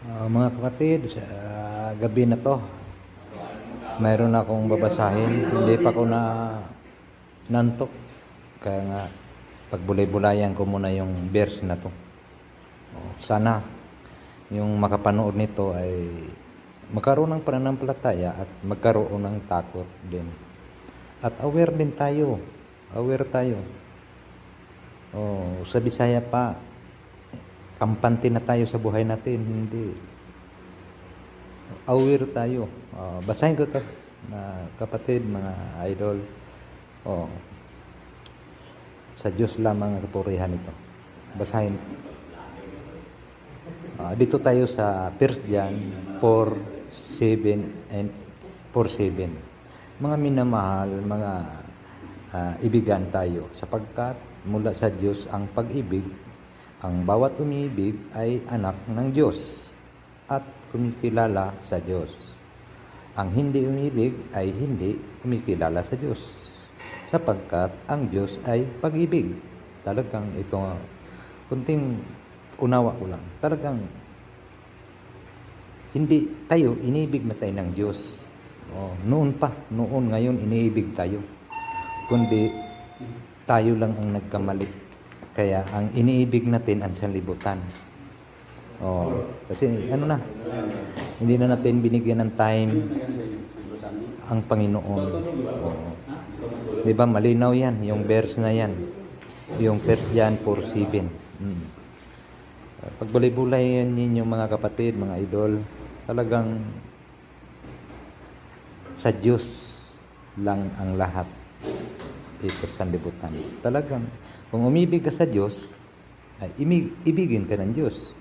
Mga kapatid, sa gabi na to, mayroon akong babasahin. Hindi pa ko na nantok. Kaya nga, pagbulay-bulayan ko muna yung verse na to. Sana, yung makapanood nito ay magkaroon ng pananampalataya at magkaroon ng takot din. At aware din tayo. Aware tayo. Sa Bisaya pa, kampante na tayo sa buhay natin. Hindi. Aware tayo. Basahin ko to, na kapatid, mga idol. Sa Diyos lamang ang kapurihan ito. Basahin. Dito tayo sa 1 John 4:7 and 4:7. Mga minamahal, mga ibigan tayo, sapagkat mula sa Diyos ang pag-ibig. Ang bawat umiibig ay anak ng Diyos at kumikilala sa Diyos. Ang hindi umiibig ay hindi kumikilala sa Diyos, sapagkat ang Diyos ay pag-ibig. Talagang ito, kunting unawa ko lang. Talagang hindi tayo, iniibig na tayo ng Diyos. Noon, ngayon iniibig tayo. Kundi tayo lang ang nagkamali. Kaya ang iniibig natin ang sanlibutan. Kasi hindi na natin binigyan ng time ang Panginoon. Diba malinaw yan, yung verse na yan. Yung 1 John 4:7. Pagbulay-bulay ninyo mga kapatid, mga idol, talagang sa Diyos lang ang lahat ito sanlibutan. Talagang kung umibig ka sa Diyos, ay ibigin ka ng Diyos.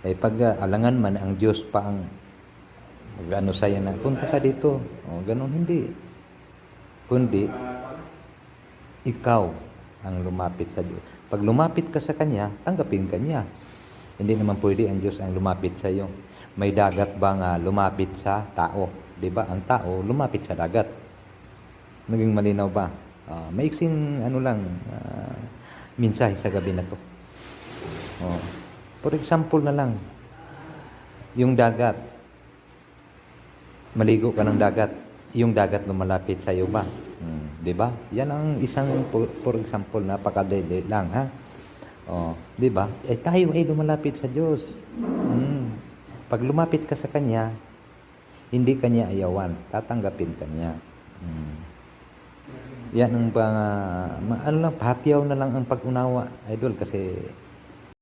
Ay pag alangan man ang Diyos pa ang mag-ano sa'yo na, punta ka dito. Ganun hindi. Kundi, ikaw ang lumapit sa Diyos. Pag lumapit ka sa Kanya, tanggapin ka Niya. Hindi naman pwede ang Diyos ang lumapit sa iyo. May dagat ba nga lumapit sa tao? Diba? Ang tao lumapit sa dagat. Naging malinaw ba? Maiksing mensahe sa gabi na to. For example na lang, yung dagat. Maligo ka ng dagat. Yung dagat lumalapit sa iyo ba? Diba? Yan ang isang, for example, napakadali lang, ha? Diba? Tayo ay lumalapit sa Diyos. Pag lumapit ka sa Kanya, hindi Kanya ayawan. Tatanggapin Kanya. Yan ang happy hour na lang ang pag-unawa, idol, kasi